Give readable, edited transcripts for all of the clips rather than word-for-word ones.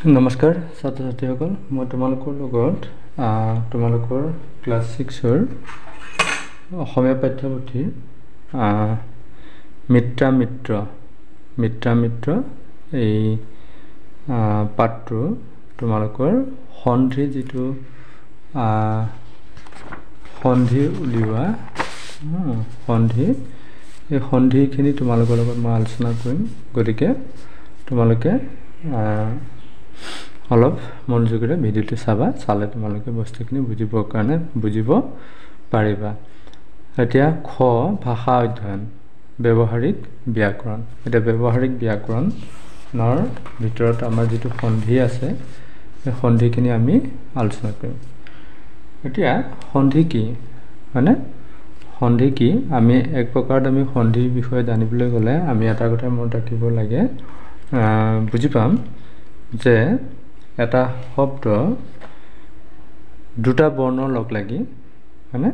নমস্কাৰ ছাত্ৰ ছাত্ৰীসকল, মই তোমালোকৰ লগত তোমালোকৰ ক্লাছ 6ৰ অসমীয়া পাঠ্যপুথিৰ মিত্ৰ এই পাঠটো তোমালোকৰ সন্ধি যিটো সন্ধি উলিওৱা সন্ধি এই সন্ধিখিনি তোমালোকৰ লগত মই আলোচনা কৰিম। গতিকে তোমালোকে অলপ মনোযোগেৰে ভিডিঅ'টো চালে তোমালোকে বস্তুখিনি বুজিব পাৰিবা। এতিয়া খ ভাষা অধ্যয়ন ব্যৱহাৰিক ব্যাকৰণ। এতিয়া ব্যৱহাৰিক ব্যাকৰণৰ ভিতৰত আমাৰ যিটো সন্ধি আছে সেই সন্ধিখিনি আমি আলোচনা কৰিম। এতিয়া সন্ধি কি মানে সন্ধি কি আমি এক প্ৰকাৰত আমি সন্ধিৰ বিষয়ে জানিবলৈ গ'লে আমি এটা কথা মনত ৰাখিব লাগে, বুজি পাম যে এটা শব্দ দুটা বৰ্ণৰ লগ লাগি মানে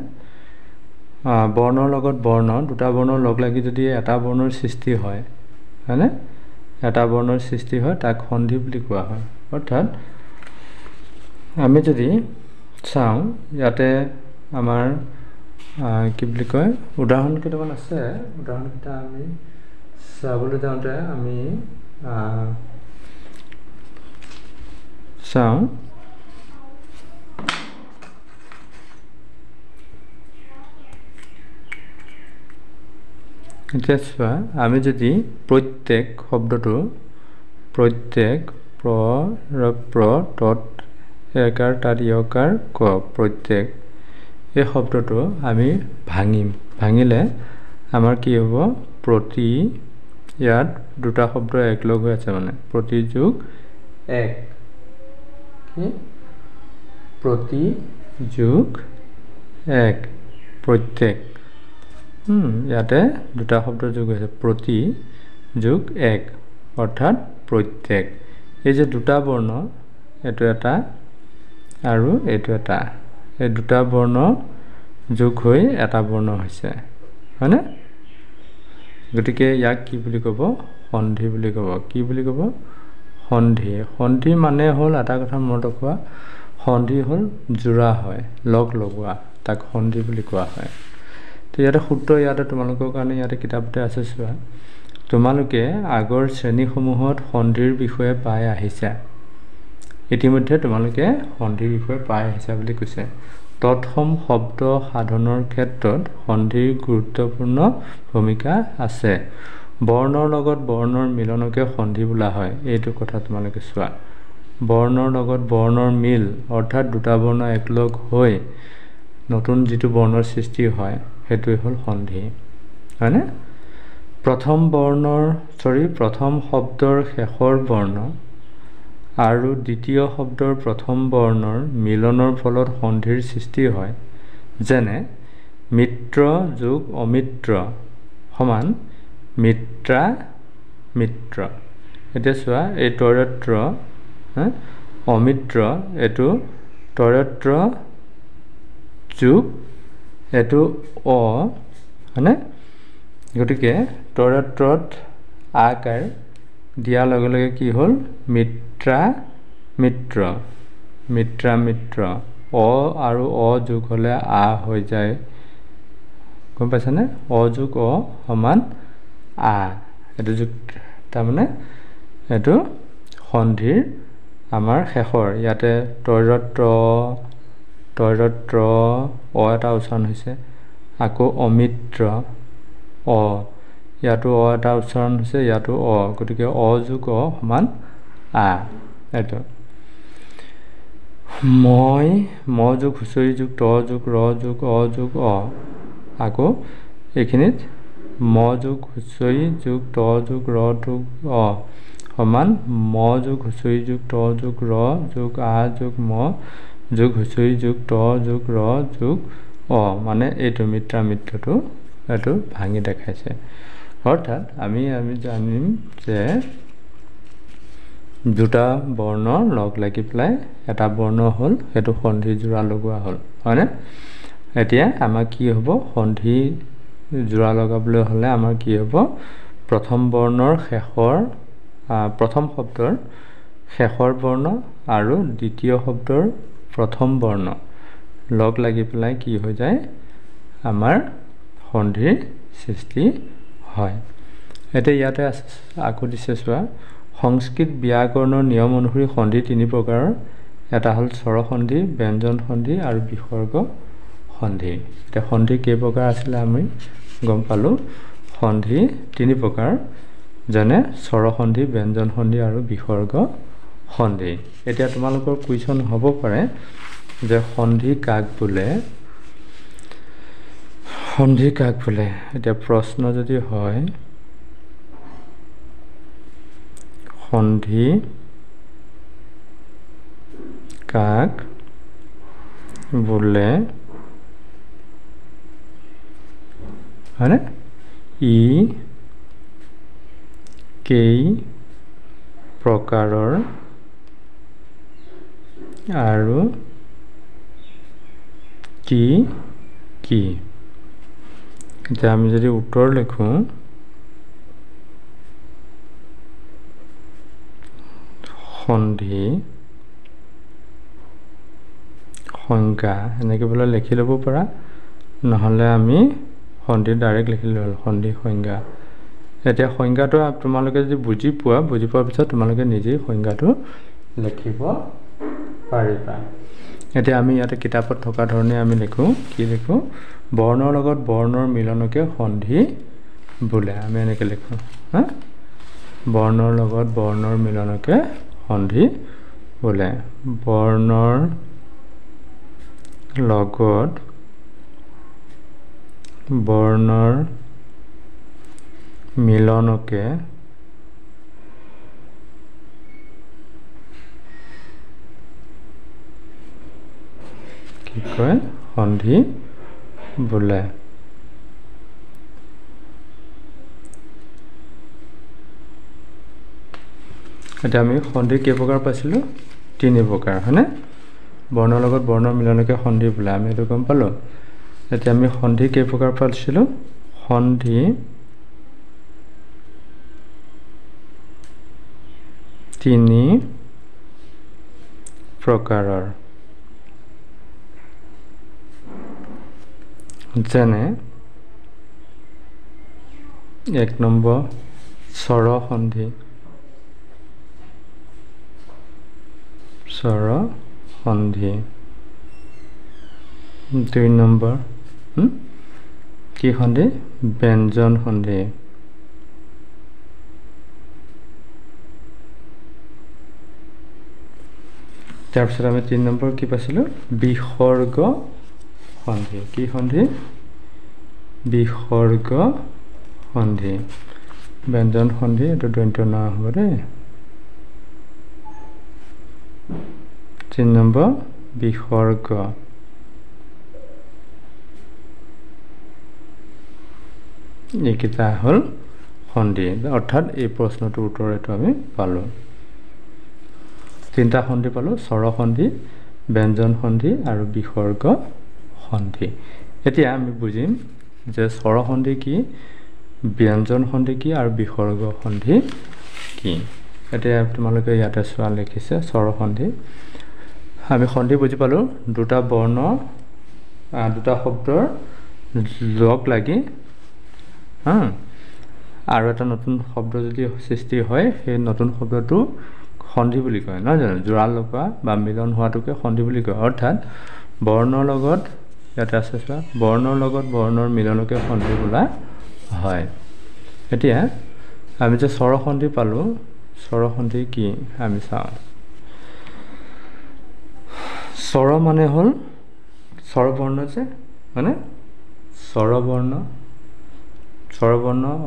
বৰ্ণৰ লগত বৰ্ণ দুটা বৰ্ণৰ লগ লাগি যদি এটা বৰ্ণৰ সৃষ্টি হয় এটা বৰ্ণৰ সৃষ্টি হয় তাক সন্ধি বুলি কোৱা হয়। অৰ্থাৎ আমি যদি চাওঁ ইয়াতে আমাৰ কি বুলি কয় উদাহৰণ কেইটামান আছে। উদাহৰণকেইটা আমি চাবলৈ যাওঁতে আমি চাওঁ এতিয়া চোৱা, আমি যদি প্ৰত্যেক শব্দটো প্ৰত্যেক প্ৰ তত একাৰ তাত ইয়কাৰ ক প্ৰত্যেক এই শব্দটো আমি ভাঙিলে আমাৰ কি হ'ব, প্ৰতি ইয়াত দুটা শব্দ একলগ হৈ আছে মানে প্ৰতি যোগ এক প্ৰতি যোগ এক প্ৰত্যেক। ইয়াতে দুটা শব্দ যোগ হৈছে প্ৰতি যোগ এক অৰ্থাৎ প্ৰত্যেক। এই যে দুটা বৰ্ণ এইটো এটা আৰু এইটো এটা, এই দুটা বৰ্ণ যোগ হৈ এটা বৰ্ণ হৈছে হয়নে? গতিকে ইয়াক কি বুলি ক'ব, সন্ধি বুলি ক'ব। কি বুলি ক'ব, সন্ধি। সন্ধি মানে হ'ল এটা কথা মনত ৰখোৱা, সন্ধি হ'ল জোৰা হয়, লগ লগোৱা, তাক সন্ধি বুলি কোৱা হয়। তো ইয়াতে সূত্ৰ ইয়াতে তোমালোকৰ কাৰণে ইয়াতে কিতাপতে আছে। চোৱা, তোমালোকে আগৰ শ্ৰেণীসমূহত সন্ধিৰ বিষয়ে পাই আহিছা। ইতিমধ্যে তোমালোকে সন্ধিৰ বিষয়ে পাই আহিছা বুলি কৈছে। তৎসম শব্দ সাধনৰ ক্ষেত্ৰত সন্ধিৰ গুৰুত্বপূৰ্ণ ভূমিকা আছে। বৰ্ণৰ লগত বৰ্ণৰ মিলনকে সন্ধি বোলা হয়। এইটো কথা তোমালোকে চোৱা, বৰ্ণৰ লগত বৰ্ণৰ মিল অৰ্থাৎ দুটা বৰ্ণ একলগ হৈ নতুন যিটো বৰ্ণৰ সৃষ্টি হয় সেইটোৱে হ'ল সন্ধি হয়নে? প্ৰথম শব্দৰ শেষৰ বৰ্ণ আৰু দ্বিতীয় শব্দৰ প্ৰথম বৰ্ণৰ মিলনৰ ফলত সন্ধিৰ সৃষ্টি হয়। যেনে মিত্ৰ যোগ অমিত্ৰ সমান মিত্ৰা মিত্ৰ। এতিয়া চোৱা, এই তৈৰত্ৰ অমিত্ৰ এইটো তৈৰত্ৰ যোগ এইটো হয়নে? গতিকে তৈৰত্ৰত আকাৰ দিয়াৰ লগে লগে কি হ'ল, মিত্ৰা মিত্ৰ আৰু যোগ হ'লে হৈ যায়, গম পাইছানে? যোগ সমান এইটো যোগ, তাৰমানে এইটো সন্ধিৰ আমাৰ শেষৰ ইয়াতে তৈৰত্ৰ এটা উচ্চাৰণ হৈছে। আকৌ অমিত্ৰ ইয়াতো এটা উচ্চাৰণ হৈছে, ইয়াতো গতিকে যোগ সমান এইটো। মই যোগ হুঁচৰি যোগ ত যোগ ৰ যোগ যোগ আকৌ এইখিনিত যোগ হুঁচৰি যোগ ত যোগ ৰ যোগ সমান যোগ হুঁচৰি যোগ ত যোগ ৰ যোগ যোগ যোগ হুঁচৰি যোগ ত যোগ ৰ যোগ মানে এইটো মিত্ৰটো এইটো ভাঙি দেখাইছে। অৰ্থাৎ আমি জানিম যে দুটা বৰ্ণ লগ লাগি পেলাই এটা বৰ্ণ হ'ল, সেইটো সন্ধি জোৰা লগোৱা হ'ল হয়নে? এতিয়া আমাৰ কি হ'ব, সন্ধি জোৰা লগাবলৈ হ'লে আমাৰ কি হ'ব, প্ৰথম বৰ্ণৰ শেষৰ প্ৰথম শব্দৰ শেষৰ বৰ্ণ আৰু দ্বিতীয় শব্দৰ প্ৰথম বৰ্ণ লগ লাগি পেলাই কি হৈ যায় আমাৰ সন্ধিৰ সৃষ্টি হয় এতিয়া ইয়াতে আকৌ দিছে চোৱা সংস্কৃত ব্যাকৰণৰ নিয়ম অনুসৰি সন্ধি তিনি প্ৰকাৰৰ এটা হ'ল স্বৰ সন্ধি ব্যঞ্জন সন্ধি আৰু বিসৰ্গ সন্ধি এতিয়া সন্ধি কেই প্ৰকাৰ আছিল আমি গম পালো সন্ধি তিনি প্ৰকাৰ যেনে স্বৰ সন্ধি ব্যঞ্জন সন্ধি আৰু বিসৰ্গ সন্ধি এতিয়া তোমালোকৰ কুৱেশ্যন হ'ব পাৰে যে সন্ধি কাক বোলে এতিয়া প্ৰশ্ন যদি হয় সন্ধি কাক বোলে হয়নে ই কেই প্ৰকাৰৰ আৰু কি কি এতিয়া আমি যদি উত্তৰ লিখোঁ সন্ধি সংজ্ঞা এনেকৈ বোলে লিখি ল'ব পাৰা নহ'লে আমি সন্ধি ডাইৰেক্ট লিখিলোঁ হ'ল সন্ধি সংজ্ঞা এতিয়া সংজ্ঞাটো তোমালোকে যদি বুজি পোৱাৰ পিছত তোমালোকে নিজেই সংজ্ঞাটো লিখিব পাৰিবা এতিয়া আমি ইয়াতে কিতাপত থকা ধৰণে আমি লিখোঁ কি লিখোঁ বৰ্ণৰ লগত বৰ্ণৰ মিলনকে সন্ধি বোলে আমি এনেকৈ লিখোঁ হা বৰ্ণৰ লগত বৰ্ণৰ মিলনকে সন্ধি বোলে বৰ্ণৰ লগত বৰ্ণৰ মিলনকে কি কয় সন্ধি বোলে এতিয়া আমি সন্ধি কেই প্ৰকাৰ পাইছিলোঁ তিনি প্ৰকাৰ হয়নে বৰ্ণৰ লগত বৰ্ণৰ মিলনকে সন্ধি বোলে আমি এইটো গম পালোঁ এতিয়া আমি সন্ধি কেই প্ৰকাৰ পাইছিলোঁ সন্ধি তিনি প্ৰকাৰৰ যেনে এক নম্বৰ স্বৰ সন্ধি দুই নম্বৰ কি সন্ধি ব্যঞ্জন সন্ধি তাৰপিছত আমি ৩ নম্বৰ কি পাইছিলোঁ বিসৰ্গ সন্ধি কি সন্ধি বিসৰ্গ সন্ধি ব্যঞ্জন সন্ধি এইটো দন্ত্য ন হ'ব দেই ৩ নম্বৰ বিসৰ্গ এইকেইটা হ'ল সন্ধি অৰ্থাৎ এই প্ৰশ্নটোৰ উত্তৰ এইটো আমি পালোঁ তিনিটা সন্ধি পালোঁ স্বৰ সন্ধি ব্যঞ্জন সন্ধি আৰু বিসৰ্গ সন্ধি এতিয়া আমি বুজিম যে স্বৰ সন্ধি কি ব্যঞ্জন সন্ধি কি আৰু বিসৰ্গ সন্ধি কি এতিয়া তোমালোকে ইয়াতে চোৱা লিখিছে স্বৰ সন্ধি আমি সন্ধি বুজি পালোঁ দুটা বৰ্ণ দুটা শব্দৰ লগ লাগি আৰু এটা নতুন শব্দ যদি সৃষ্টি হয় সেই নতুন শব্দটো সন্ধি বুলি কয় নহয় জানো জোৰা লগা বা মিলন হোৱাটোকে সন্ধি বুলি কয় অৰ্থাৎ বৰ্ণৰ লগত ইয়াতে আছে চোৱা বৰ্ণৰ লগত বৰ্ণৰ মিলনকে সন্ধি বোলা হয় এতিয়া আমি যে স্বৰ সন্ধি পালোঁ স্বৰ সন্ধি কি আমি চাওঁ স্বৰ মানে হ'ল স্বৰবৰ্ণ যে মানে স্বৰবৰ্ণ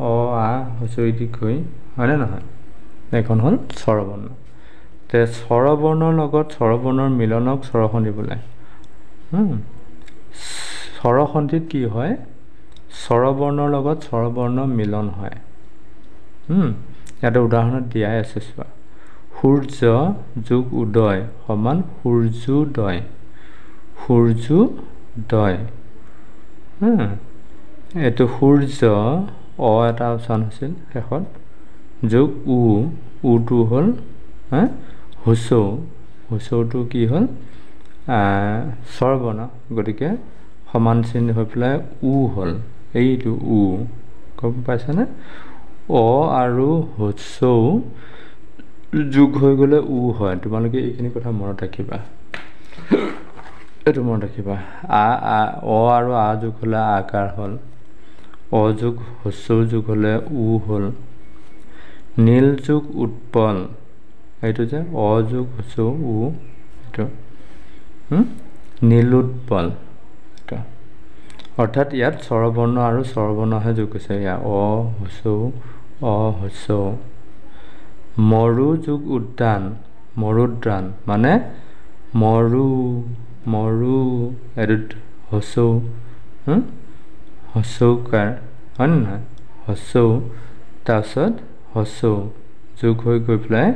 অ আ হস্ৰ ই দীৰ্ঘই হয়নে নহয় এখন হ'ল স্বৰবৰ্ণ তে স্বৰবৰ্ণৰ লগত স্বৰবৰ্ণৰ মিলনক স্বৰসন্ধি বোলে স্বৰসন্ধিত কি হয় স্বৰবৰ্ণৰ লগত স্বৰবৰ্ণ মিলন হয় ইয়াতে উদাহৰণত দিয়াই আছে চোৱা সূৰ্য যোগ উদয় সমান সূৰ্যোদয় এইটো সূৰ্য অ এটা উচ্চাৰণ হৈছিল শেষত যোগ উটো হ'ল হুচৌ হুচৌটো কি হ'ল স্বৰবৰ্ণ গতিকে সমান চিন হৈ পেলাই উ হ'ল এইটো উ গম পাইছানে অ আৰু হুচৌ যোগ হৈ গ'লে উ হয় তোমালোকে এইখিনি কথা মনত ৰাখিবা এইটো মনত ৰাখিবা অ আৰু আ যোগ হ'লে আকাৰ হ'ল অ যোগ হুচৌ যোগ হ'লে উ হ'ল নীল যোগ উৎপল এইটো যে অ যোগ হুচৌ উ এইটো নীল উৎপল এইটো অৰ্থাৎ ইয়াত স্বৰবৰ্ণ আৰু স্বৰবৰ্ণহে যোগ হৈছে ইয়াত অ হুচৌ মৰু যোগ উদ্যান মৰুদ্যান মানে মৰু এইটোত হুচৌ হুচৌকাৰ হয় নে নহয় হুচৌ তাৰপিছত হুচৌ যোগ হৈ গৈ পেলাই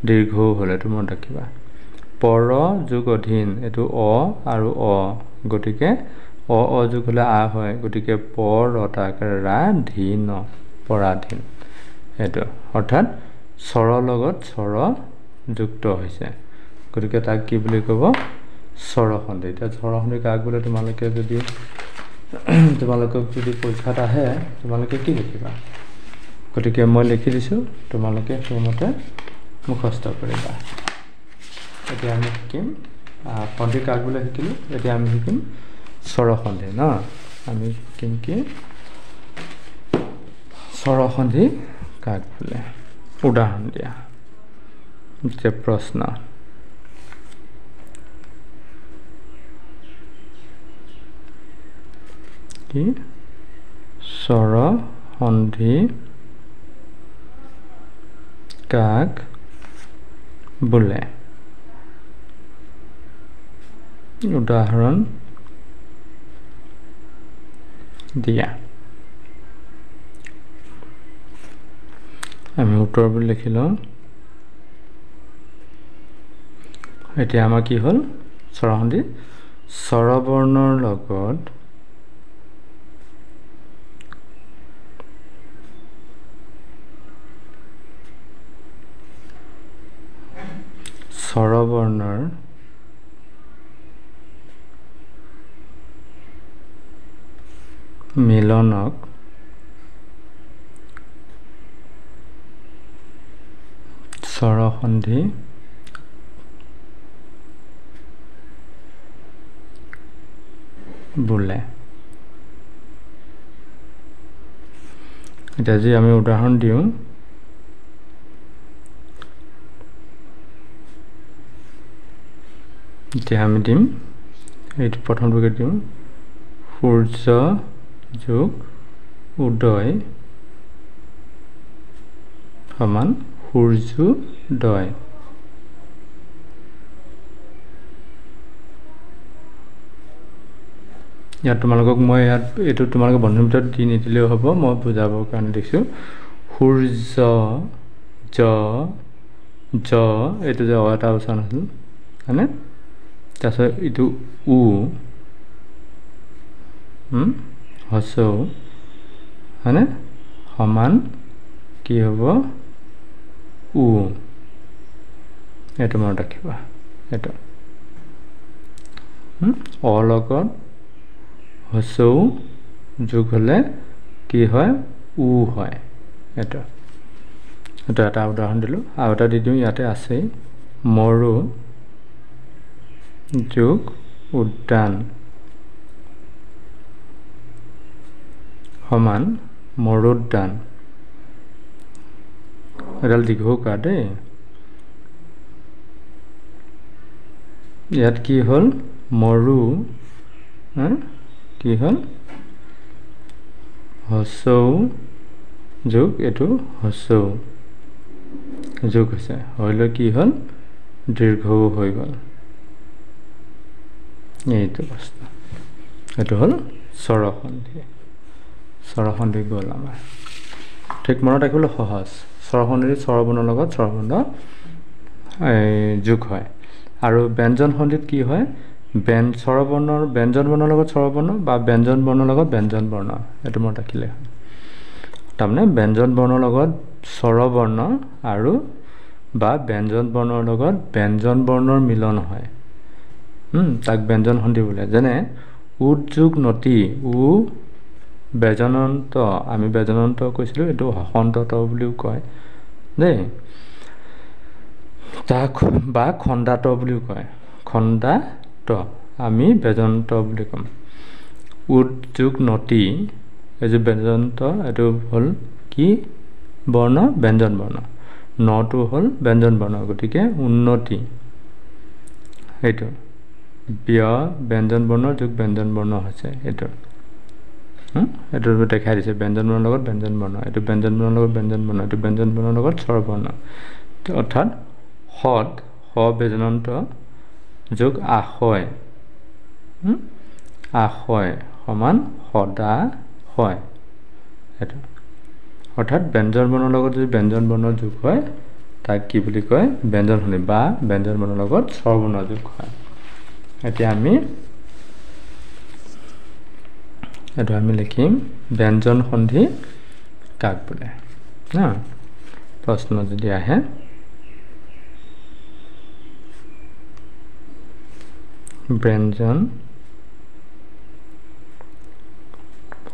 দীৰ্ঘও হ'ল এইটো মনত ৰাখিবা পৰ যোগ অধীন এইটো অ আৰু অ গতিকে অ যোগ হ'লে আ হয় গতিকে পৰ ৰা ধীন পৰাধীন সেইটো অৰ্থাৎ স্বৰৰ লগত স্বৰ যুক্ত হৈছে গতিকে তাক কি বুলি ক'ব স্বৰসন্ধি এতিয়া স্বৰসন্ধি কাক বোলে তোমালোকক যদি পৰীক্ষাত আহে তোমালোকে কি লিখিবা গতিকে মই লিখি দিছোঁ তোমালোকে সেইমতে মুখস্থ কৰিবা এতিয়া আমি শিকিম সন্ধি কাক বোলে শিকিলোঁ এতিয়া আমি শিকিম স্বৰসন্ধি ন আমি শিকিম কি স্বৰসন্ধি কাক বোলে উদাহৰণ দিয়া যে প্ৰশ্ন কি স্বৰসন্ধি কাক বোলে উদাহৰণ দিয়া আমি উত্তৰবোৰ লিখি লওঁ এতিয়া আমাৰ কি হ'ল স্বৰসন্ধি স্বৰবৰ্ণৰ লগত স্বৰবৰ্ণৰ মিলনক স্বৰসন্ধি বোলে এতিয়া যি আমি উদাহৰণ দিওঁ এতিয়া আমি দিম এইটো প্ৰথমটোকে দিওঁ সূৰ্য যোগ উদয় সমান সূৰ্যোদয় ইয়াত তোমালোকক মই ইয়াত এইটো তোমালোকে বন্ধুৰ ভিতৰত দি নিদিলেও হ'ব মই বুজাবৰ কাৰণে দিছোঁ সূৰ্য জ এইটো যে এটা উচ্চাৰণ আছিল হয়নে তাৰপিছত এইটো উ হচৌ হয়নে সমান কি হ'ব উ এইটো মনত ৰাখিবা এইটো অ লগত হচৌ যোগ হ'লে কি হয় উ হয় এইটো এটা উদাহৰণ দিলোঁ আৰু এটা দি দিওঁ ইয়াতে আছেই মৰু যোগ উদ্যান সমান মৰুদ্যান এডাল দীঘৌকাৰ দেই ইয়াত কি হ'ল মৰু কি হ'ল হচৌ যোগ এইটো হচৌ যোগ হৈছে হ'লে কি হ'ল দীৰ্ঘও হৈ গ'ল এইটো বস্তু এইটো হ'ল স্বৰসন্ধি গ'ল আমাৰ ঠিক মনত ৰাখিবলৈ সহজ স্বৰসন্ধি স্বৰবৰ্ণৰ লগত স্বৰবৰ্ণ যোগ হয় আৰু ব্যঞ্জন সন্ধিত কি হয় স্বৰবৰ্ণৰ ব্যঞ্জন বৰ্ণৰ লগত স্বৰবৰ্ণ বা ব্যঞ্জন বৰ্ণৰ লগত ব্যঞ্জন বৰ্ণ এইটো মনত ৰাখিলে হয় তাৰমানে ব্যঞ্জন বৰ্ণৰ লগত স্বৰবৰ্ণ আৰু বা ব্যঞ্জন বৰ্ণৰ লগত ব্যঞ্জন বৰ্ণৰ মিলন হয় তাক ব্যঞ্জন সন্ধি বোলে যেনে উদ যোগ নতি উ ব্যজনন্ত আমি ব্যজনন্ত কৈছিলোঁ এইটো হসন্তত বুলিও কয় দেই তাক বা খণ্ডাত বুলিও কয় খণ্ডাত আমি ব্যজনন্ত বুলি ক'ম উদ যোগ নতি এই যে ব্যজনন্ত এইটো হ'ল কি বৰ্ণ ব্যঞ্জন বৰ্ণ নটো হ'ল ব্যঞ্জন বৰ্ণ গতিকে উন্নতি এইটো ব্যঞ্জন বৰ্ণ যোগ ব্যঞ্জন বৰ্ণ হৈছে এইটো এইটো দেখাই দিছে ব্যঞ্জন বৰ্ণৰ লগত ব্যঞ্জন বৰ্ণ এইটো ব্যঞ্জন বৰ্ণৰ লগত ব্যঞ্জন বৰ্ণ এইটো ব্যঞ্জন বৰ্ণৰ লগত স্বৰবৰ্ণ অৰ্থাৎ সদ স ব্যজনন্ত যোগ আশয় আশয় সমান সদা হয় এইটো অৰ্থাৎ ব্যঞ্জন বৰ্ণৰ লগত যদি ব্যঞ্জন বৰ্ণৰ যোগ হয় তাক কি বুলি কয় ব্যঞ্জন সন্ধি বা ব্যঞ্জন বৰ্ণৰ লগত স্বৰবৰ্ণ যোগ হয় এতিয়া আমি লিখিম ব্যঞ্জন সন্ধি কাক বোলে না প্ৰশ্ন যদি আহে ব্যঞ্জন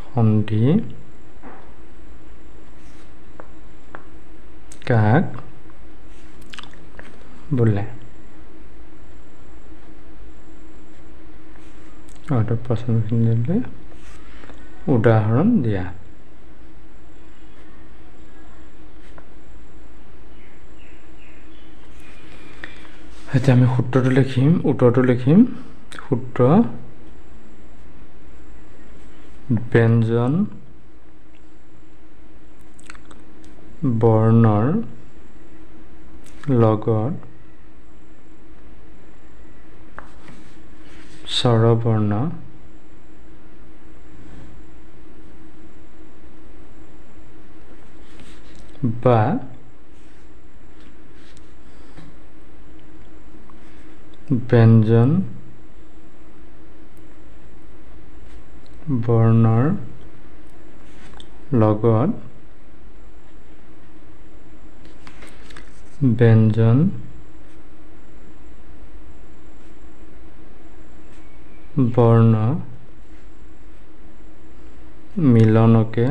সন্ধি কাক বোলে প্ৰশ্নখিনি উদাহৰণ দিয়া এতিয়া আমি সূত্ৰটো লিখিম উত্তৰটো লিখিম সূত্ৰ ব্যঞ্জন বৰ্ণৰ লগত স্বৰবৰ্ণ বা ব্যঞ্জন বৰ্ণৰ লগত ব্যঞ্জন বৰ্ণ মিলনকে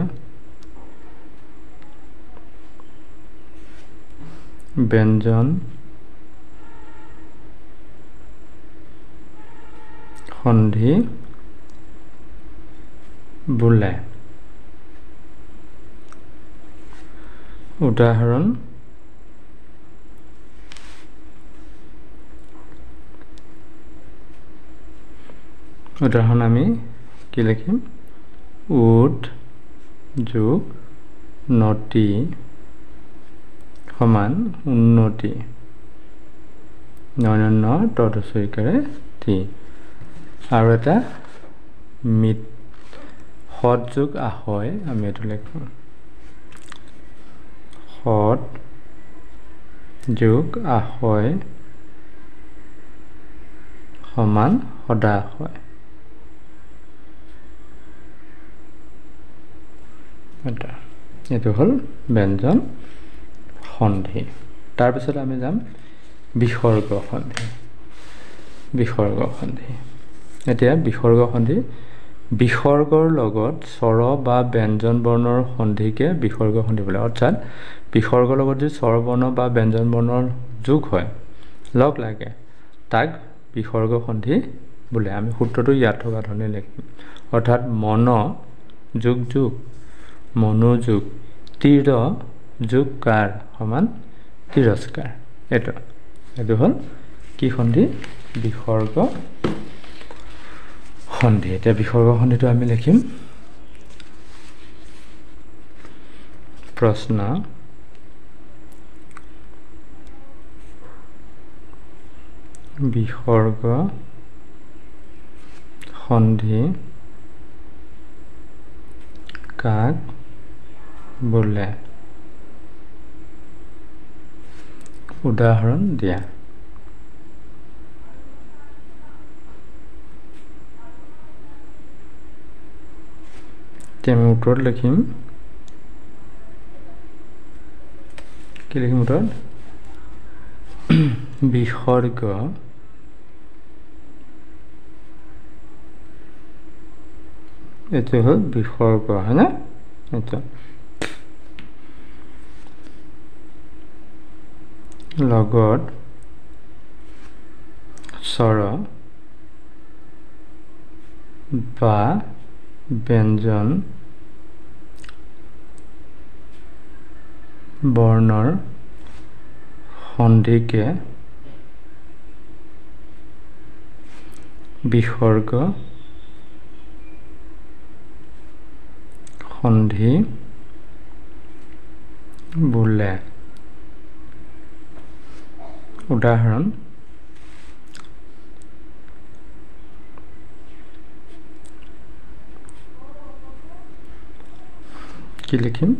ব্যঞ্জন সন্ধি বোলে উদাহৰণ আমি কি লিখিম উদ যোগ নতি সমান উন্নতি ন তদুচৰিকাৰে তি আৰু এটা সদ যোগ আশয় আমি এইটো লিখোঁ সদ যোগ আশয় সমান সদাশয় এইটো হ'ল ব্যঞ্জন সন্ধি তাৰপিছত আমি যাম বিসৰ্গ সন্ধি এতিয়া বিসৰ্গ সন্ধি বিসৰ্গৰ লগত স্বৰ বা ব্যঞ্জন বৰ্ণৰ সন্ধিকে বিসৰ্গ সন্ধি বোলে অৰ্থাৎ বিসৰ্গৰ লগত যদি স্বৰবৰ্ণ বা ব্যঞ্জন বৰ্ণৰ যোগ হয় লগ লাগে তাক বিসৰ্গ সন্ধি বোলে আমি সূত্ৰটো ইয়াত থকা ধৰণে লিখিম অৰ্থাৎ মন যোগ যোগ মনোযোগ তীৰ যোগ কাৰ সমান তিৰস্কাৰ এইটো হ'ল কি সন্ধি বিসৰ্গ সন্ধি এতিয়া বিসৰ্গ সন্ধিটো আমি লিখিম প্ৰশ্ন বিসৰ্গ সন্ধি কাক বোলে উদাহৰণ দিয়া আমি উত্তৰত লিখিম কি লিখিম উত্তৰত বিসৰ্গ এইটো হ'ল বিসৰ্গ হয় না এইটো লগত স্বৰ বা ব্যঞ্জন বৰ্ণৰ সন্ধিকে বিসৰ্গ সন্ধি বোলে উদাহৰণ কি লিখিম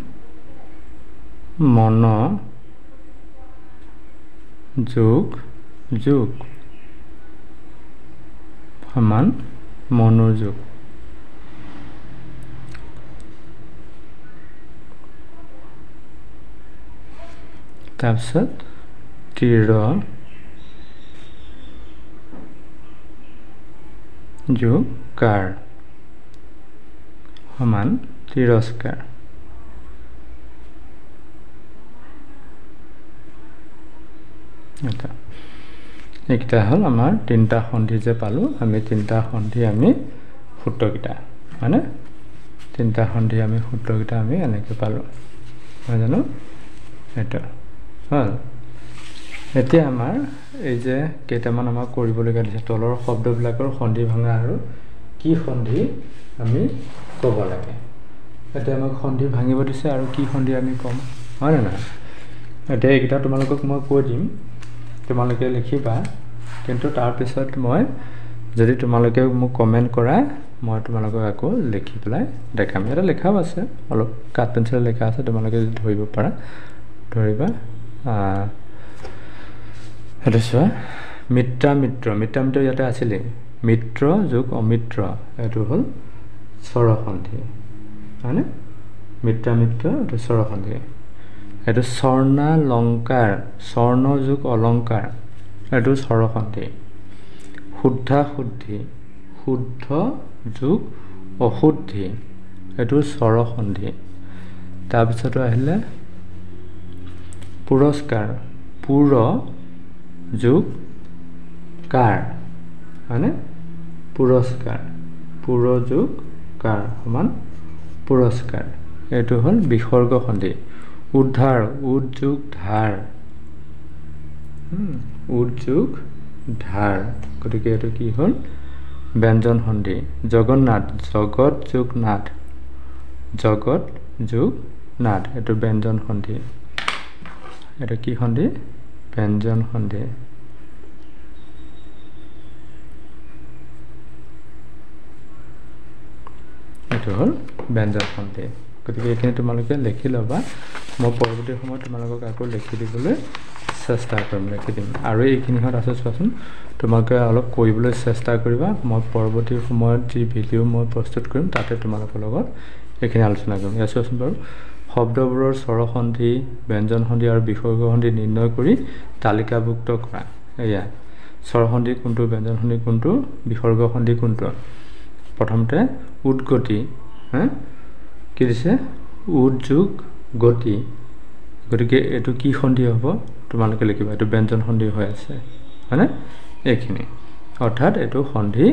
মন যোগ যোগ সমান মনোযোগ তাৰপিছত তীৰ যোগ কাৰ সমান তিৰস্কাৰ এটা এইকেইটা হ'ল আমাৰ তিনিটা সন্ধি যে পালোঁ আমি তিনিটা সন্ধি আমি সূত্ৰকেইটা হয়নে তিনিটা সন্ধি আমি সূত্ৰকেইটা আমি এনেকৈ পালোঁ হয় জানো এটা হ'ল এতিয়া আমাৰ এই যে কেইটামান আমাক কৰিবলগীয়া দিছে তলৰ শব্দবিলাকৰ সন্ধি ভাঙা আৰু কি সন্ধি আমি ক'ব লাগে এতিয়া আমাক সন্ধি ভাঙিব দিছে আৰু কি সন্ধি আমি ক'ম হয় নে নহয় এতিয়া এইকেইটা তোমালোকক মই কৈ দিম তোমালোকে লিখিবা কিন্তু তাৰপিছত মই যদি তোমালোকে মোক কমেণ্ট কৰা মই তোমালোকক আকৌ লিখি পেলাই দেখাম এটা লেখাও আছে অলপ কাঠ পেঞ্চিল লেখা আছে তোমালোকে যদি ধৰিব পাৰা ধৰিবা সেইটো চোৱা মিত্ৰ মিত্ৰ মিত্ৰ মিত্ৰ ইয়াতে আছিলে মিত্ৰ যোগ অমিত্ৰ এইটো হ'ল স্বৰসন্ধি হয়নে মিত্ৰ মিত্ৰ এইটো স্বৰসন্ধি এইটো স্বৰ্ণালংকাৰ স্বৰ্ণ যোগ অলংকাৰ এইটো স্বৰসন্ধি শুদ্ধা শুদ্ধি শুদ্ধ যোগ অশুদ্ধি এইটো স্বৰসন্ধি তাৰপিছতো আহিলে পুৰস্কাৰ পুৰ যোগ কাৰ হয়নে পুৰস্কাৰ পুৰ যোগ কাৰ সমান পুৰস্কাৰ এইটো হ'ল বিসৰ্গ সন্ধি উদ্ধাৰ উদ যোগ ধাৰ উদ যোগ ধাৰ গতিকে এইটো কি হ'ল ব্যঞ্জন সন্ধি জগন্নাথ জগত যোগ নাথ জগত যোগ নাথ এইটো ব্যঞ্জন সন্ধি এটা কি সন্ধি ব্যঞ্জন সন্ধি এইটো হ'ল ব্যঞ্জন সন্ধি গতিকে এইখিনি তোমালোকে লিখি ল'বা মই পৰৱৰ্তী সময়ত তোমালোকক আকৌ লিখি দিবলৈ চেষ্টা কৰিম লিখি দিম আৰু এইখিনিত আছে চোৱাচোন তোমালোকে অলপ কৰিবলৈ চেষ্টা কৰিবা মই পৰৱৰ্তী সময়ত যি ভিডিঅ' মই প্ৰস্তুত কৰিম তাতে তোমালোকৰ লগত এইখিনি আলোচনা কৰিম ইয়াত চোৱাচোন বাৰু শব্দবোৰৰ স্বৰসন্ধি ব্যঞ্জন সন্ধি আৰু বিসৰ্গ সন্ধি নিৰ্ণয় কৰি তালিকাভুক্ত কৰা এয়া স্বৰসন্ধি কোনটো ব্যঞ্জন সন্ধি কোনটো বিসৰ্গ সন্ধি কোনটো প্ৰথমতে উদ্গতি কি দিছে উদ যোগ গতি গতিকে এইটো কি সন্ধি হ'ব তোমালোকে লিখিবা এইটো ব্যঞ্জন সন্ধি হৈ আছে হয়নে এইখিনি অৰ্থাৎ এইটো সন্ধি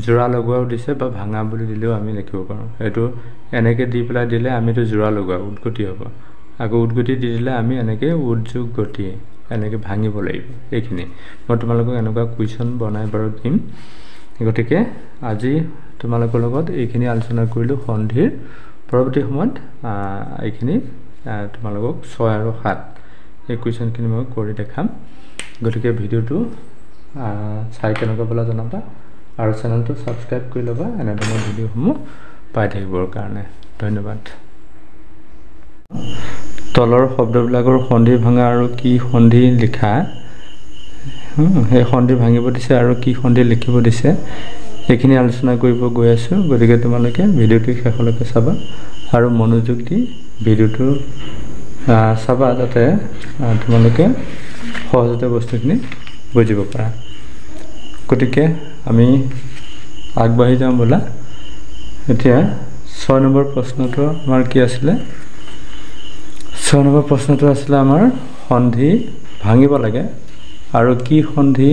জোৰা লগোৱাও দিছে বা ভাঙা বুলি দিলেও আমি লিখিব পাৰোঁ এইটো এনেকৈ দি পেলাই দিলে আমিতো জোৰা লগোৱা উদ্গতি হ'ব আকৌ উদ্গতি দি দিলে আমি এনেকৈ উদ যোগ গতি এনেকৈ ভাঙিব লাগিব এইখিনি মই তোমালোকক এনেকুৱা কুৱেশ্যন বনাই বাৰু দিম গতিকে আজি তোমালোকৰ লগত এইখিনি আলোচনা কৰিলোঁ সন্ধিৰ পৰৱৰ্তী সময়ত এইখিনি তোমালোকক 6 আৰু 7 এই কুৱেশ্যনখিনি মই কৰি দেখাম গতিকে ভিডিঅ'টো চাই কেনেকুৱা পালা জনাবা আৰু চেনেলটো ছাবস্ক্ৰাইব কৰি ল'বা এনেধৰণৰ ভিডিঅ'সমূহ পাই থাকিবৰ কাৰণে ধন্যবাদ তলৰ শব্দবিলাকৰ সন্ধি ভাঙা আৰু কি সন্ধি লিখা সেই সন্ধি ভাঙিব দিছে আৰু কি সন্ধি লিখিব দিছে এইখিনি আলোচনা কৰিব গৈ আছোঁ গতিকে তোমালোকে ভিডিঅ'টো শেষলৈকে চাবা আৰু মনোযোগ দি ভিডিঅ'টো চাবা যাতে তোমালোকে সহজতে বস্তুখিনি বুজিব পাৰা গতিকে আমি আগবাঢ়ি যাম বলা এতিয়া 6 নম্বৰ প্ৰশ্নটো আমাৰ কি আছিলে 6 নম্বৰ প্ৰশ্নটো আছিলে আমাৰ সন্ধি ভাঙিব লাগে আৰু কি সন্ধি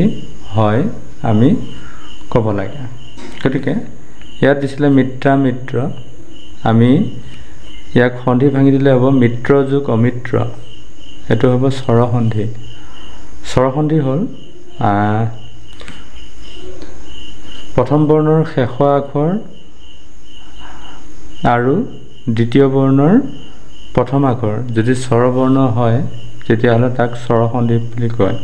হয় আমি ক'ব লাগে গতিকে ইয়াত দিছিলে মিত্ৰা মিত্ৰ আমি ইয়াক সন্ধি ভাঙি দিলে হ'ব মিত্ৰ যোগ অমিত্ৰ এটো হ'ব স্বৰসন্ধি স্বৰসন্ধি হ'ল প্ৰথম বৰ্ণৰ শেষ আখৰ আৰু দ্বিতীয় বৰ্ণৰ প্ৰথম আখৰ যদি স্বৰবৰ্ণ হয় তেতিয়াহ'লে তাক স্বৰসন্ধি বুলি কয়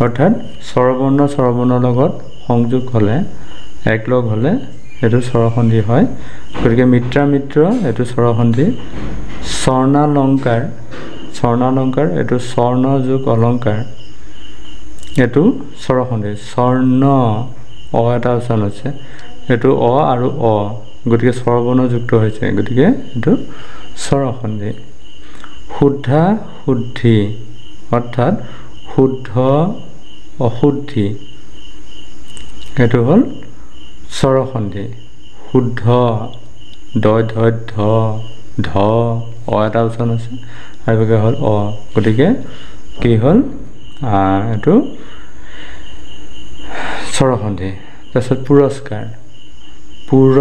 অৰ্থাৎ স্বৰবৰ্ণৰ লগত সংযোগ হ'লে একলগ হ'লে এটো স্বৰসন্ধি হয় গতিকে মিত্ৰা মিত্ৰ এটো স্বৰসন্ধি স্বৰ্ণালংকাৰ এটো স্বৰ্ণ যোগ অলংকাৰ এটো স্বৰসন্ধি স্বৰ্ণ অ এটা উচ্চাৰণ আছে এটো অ আৰু অ গতিকে স্বৰবৰ্ণ যুক্ত হৈছে গতিকে এটো স্বৰসন্ধি শুদ্ধা শুদ্ধি অৰ্থাৎ শুদ্ধ অশুদ্ধি এটো হ'ল স্বৰসন্ধি শুদ্ধ দ ধ অ এটা উচ্চাৰণ আছে আৰু একে হ'ল অ গতিকে কি হ'ল এটো স্বৰসন্ধি তাৰপিছত পুৰস্কাৰ পুৰ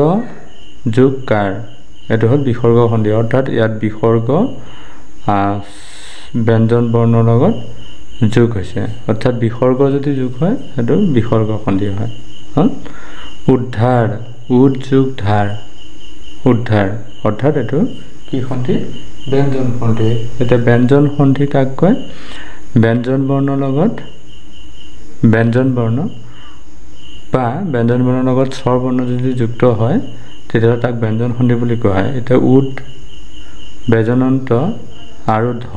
যোগ কাৰ এটো হ'ল বিসৰ্গ সন্ধি অৰ্থাৎ ইয়াত বিসৰ্গ ব্যঞ্জন বৰ্ণৰ লগত যোগ হৈছে অৰ্থাৎ বিসৰ্গ যদি যোগ হয় এটো বিসৰ্গ সন্ধি হয় উদ্ধাৰ উদ যোগ ধাৰ উদ্ধাৰ অৰ্থাৎ এটো কি সন্ধি ব্যঞ্জন সন্ধি এটা ব্যঞ্জন সন্ধি কাক কয় ব্যঞ্জন বৰ্ণৰ লগত ব্যঞ্জন বৰ্ণ বা ব্যঞ্জন বৰ্ণৰ লগত স্বৰ বৰ্ণ যদি যুক্ত হয় তেতিয়া তাক ব্যঞ্জন সন্ধি বুলি কোৱা হয় এটা উদ ব্যজনন্ত আৰু ধ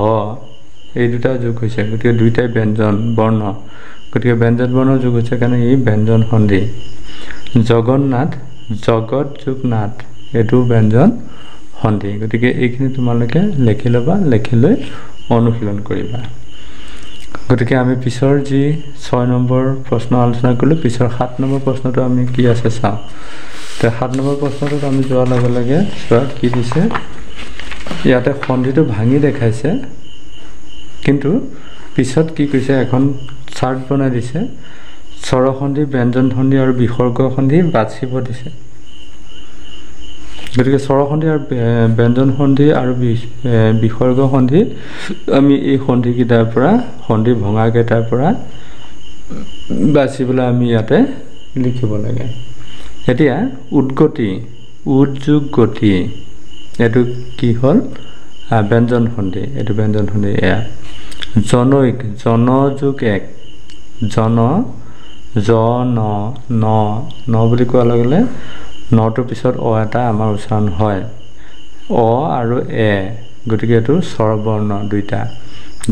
এই দুটা যোগ হৈছে গতিকে দুইটাই ব্যঞ্জন বৰ্ণ গতিকে ব্যঞ্জন বৰ্ণ যোগ হৈছে কাৰণে ই ব্যঞ্জন সন্ধি জগন্নাথ জগত যোগ নাথ এটো ব্যঞ্জন সন্ধি গতিকে এইখিনি তোমালোকে লিখি ল'বা লিখি লৈ অনুশীলন কৰিবা গতিকে আমি পিছৰ যি 6 নম্বৰ প্ৰশ্ন আলোচনা কৰিলো পিছৰ 7 নম্বৰ প্ৰশ্নটো আমি কি আছে চাও তে 7 নম্বৰ প্ৰশ্নটোত আমি যোৱাৰ লগে লগে চোৱা কি দিছে ইয়াতে সন্ধিটো ভাঙি দেখাইছে কিন্তু পিছত কি কৈছে এখন চাৰ্ট বনাই দিছে স্বৰসন্ধি ব্যঞ্জন সন্ধি আৰু বিসৰ্গ সন্ধি বাছিব দিছে গতিকে স্বৰসন্ধি আৰু ব্যঞ্জন সন্ধি আৰু বিসৰ্গ সন্ধি আমি এই সন্ধি কিটাৰ পৰা সন্ধি ভঙা কেটাৰ পৰা বাছিবলৈ আমি ইয়াতে লিখিব লাগে এতিয়া উদ্গতি উদ যোগ গতি এটো কি হ'ল ব্যঞ্জন সন্ধি এটো ব্যঞ্জন সন্ধি এয়া জনৈক জন যোগ এক জন ন বুলি কোৱাৰ লগে নটোৰ পিছত অ এটা আমাৰ উচ্চাৰণ হয় অ আৰু এ গতিকে এটো স্বৰবৰ্ণ দুইটা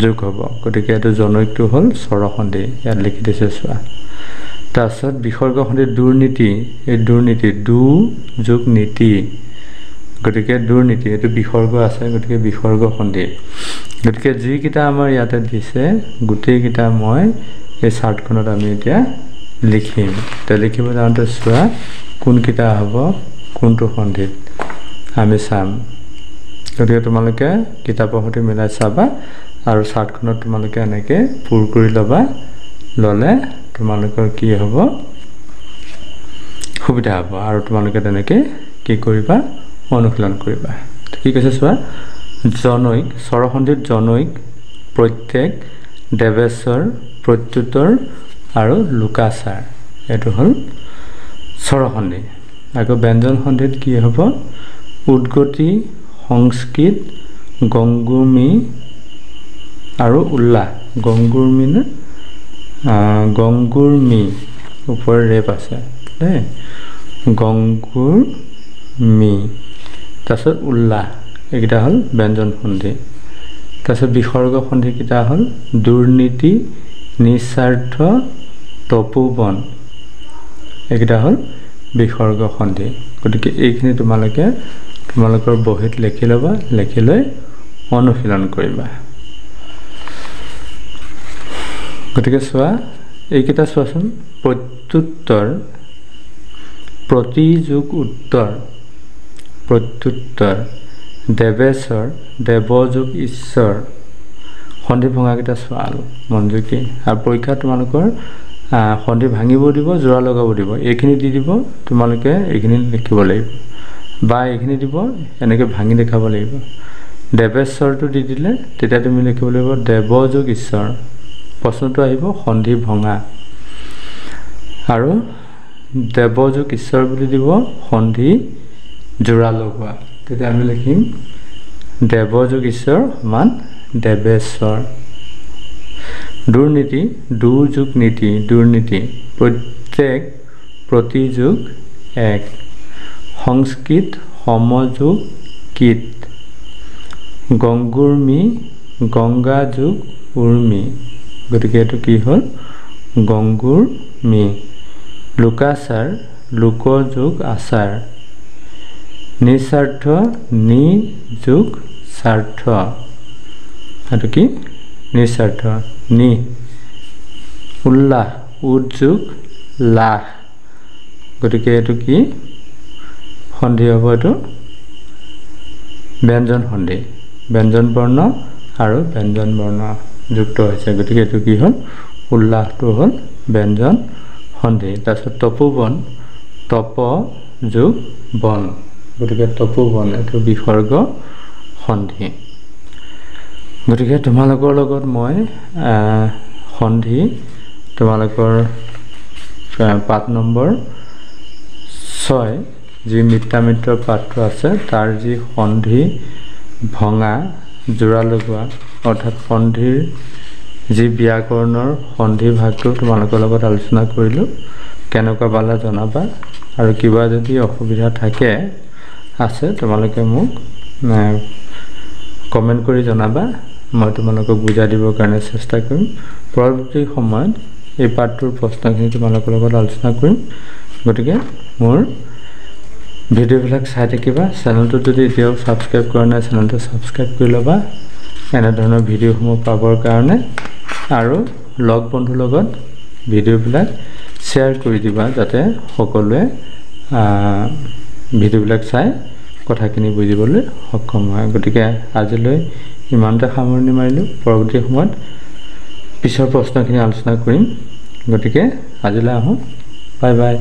যোগ হ'ব গতিকে এটো জনৈকটো হ'ল স্বৰসন্ধি ইয়াত লিখি দিছে চোৱা তাৰপিছত বিসৰ্গ সন্ধি দুৰ্নীতি এই দুৰ্নীতি দু যোগ নীতি গতিকে দুৰ্নীতি এটো বিসৰ্গ আছে গতিকে বিসৰ্গ সন্ধি গতিকে যি কিটা আমাৰ ইয়াতে দিছে গোটেই কিটা মই এই চাৰ্টখনত আমি এতিয়া লিখিম তে লিখিব যাওঁতে চোৱা কোন কিটা হ'ব কোনটো সন্ধিত আমি চাম গতিকে তোমালোকে কিতাপৰ সৈতে মিলাই চাবা আৰু চাৰ্টখনত তোমালোকে এনেকৈ পূৰ কৰি ল'বা ল'লে তোমালোকৰ কি হ'ব সুবিধা হ'ব আৰু তোমালোকে তেনেকৈ কি কৰিবা অনুশীলন কৰিবা কি কৈছে চোৱা জনৈক স্বৰসন্ধিত জনৈক প্ৰত্যেক দেৱেশ্বৰ প্ৰত্যুত্তৰ আৰু লোকাচাৰ এটো হ'ল স্বৰসন্ধি আকৌ ব্যঞ্জন সন্ধিত কি হ'ব উদ্গতি সংস্কৃত গংগুৰ্মী আৰু উল্লাহ গংগুৰ্মী ওপৰ ৰেপ আছে দেই গংগুৰ্মী তাৰপিছত উল্লাহ এইকেইটা হ'ল ব্যঞ্জন সন্ধি তাৰপিছত বিসৰ্গ সন্ধি কেইটা হ'ল দুৰ্নীতি নিস্বাৰ্থ তপোবন এইকেইটা হ'ল বিসৰ্গ সন্ধি গতিকে এইখিনি তোমালোকৰ বহিত লিখি ল'বা লিখি লৈ অনুশীলন কৰিবা গতিকে চোৱা এইকেইটা চোৱাচোন প্ৰত্যুত্তৰ প্ৰতি যোগ উত্তৰ প্ৰত্যুত্তৰ দেৱেশ্বৰ দেৱ যোগ ঈশ্বৰ সন্ধি ভঙাকেইটা চোৱা মনোযোগ দি আৰু পৰীক্ষাত তোমালোকৰ সন্ধি ভাঙিব দিব জোৰা লগাব দিব এইখিনি দি দিব তোমালোকে এইখিনি লিখিব লাগিব বা এইখিনি দিব এনেকৈ ভাঙি দেখাব লাগিব দেৱেশ্বৰটো দি দিলে তেতিয়া তুমি লিখিব লাগিব দেৱ যোগ ঈশ্বৰ প্ৰশ্নটো আহিব সন্ধি ভঙা আৰু দেৱ যোগ ঈশ্বৰ বুলি দিব সন্ধি জোৰা লগোৱা তেতিয়া আমি লিখিম দেৱ যোগ ঈশ্বৰ সমান দেৱেশ্বৰ দুৰ্নীতি দু যোগ নীতি দুৰ্নীতি প্ৰত্যেক প্ৰতি যোগ এক সংস্কৃত সমযোগ কীট গংগুৰ্মী গংগা যোগ উৰ্মি গতিকে এইটো কি হ'ল গংগুৰ্মী লোকাচাৰ লোক যোগ আচাৰ নিস্বাৰ্থ নি যোগ স্বাৰ্থ এইটো কি নিস্বাৰ্থ নি উল্লাস উদ্যোগ লাখ গতিকে এইটো কি সন্ধি হ'ব এইটো ব্যঞ্জন সন্ধি ব্যঞ্জন বৰ্ণ আৰু ব্যঞ্জন বৰ্ণ যুক্ত হৈছে গতিকে এইটো কি হ'ল উল্লাসটো হ'ল ব্যঞ্জন সন্ধি তাৰপিছত তপোবন তপ যোগ বন গতিকে তপোবন এইটো বিসৰ্গ সন্ধি গতিকে তোমালোকৰ লগত মই সন্ধি তোমালোকৰ পাঠ নম্বৰ 6 যি মিত্ৰামিত্ৰ পাঠটো আছে তাৰ যি সন্ধি ভঙা জোৰা লগোৱা অৰ্থাৎ সন্ধিৰ যি ব্যাকৰণৰ সন্ধি ভাগটো তোমালোকৰ লগত আলোচনা কৰিলোঁ কেনেকুৱা পালা জনাবা আৰু কিবা যদি অসুবিধা থাকে আছে তোমালোকে মোক কমেণ্ট কৰি জনাবা মই তোমালোকক বুজাই দিবৰ কাৰণে চেষ্টা কৰিম পৰৱৰ্তী সময়ত এই পাঠটোৰ প্ৰশ্নখিনি তোমালোকৰ লগত আলোচনা কৰিম গতিকে মোৰ ভিডিঅ'বিলাক চাই থাকিবা চেনেলটো যদি এতিয়াও ছাবস্ক্ৰাইব কৰা নাই চেনেলটো ছাবস্ক্ৰাইব কৰি ল'বা এনেধৰণৰ ভিডিঅ'সমূহ পাবৰ কাৰণে আৰু লগ বন্ধুৰ লগত ভিডিঅ'বিলাক শ্বেয়াৰ কৰি দিবা যাতে সকলোৱে ভিডিঅ'বিলাক চাই কথাখিনি বুজিবলৈ সক্ষম হয় গতিকে আজিলৈ ইমানতে সামৰণি মাৰিলোঁ পৰৱৰ্তী সময়ত পিছৰ প্ৰশ্নখিনি আলোচনা কৰিম গতিকে আজিলৈ আহোঁ বাই বাই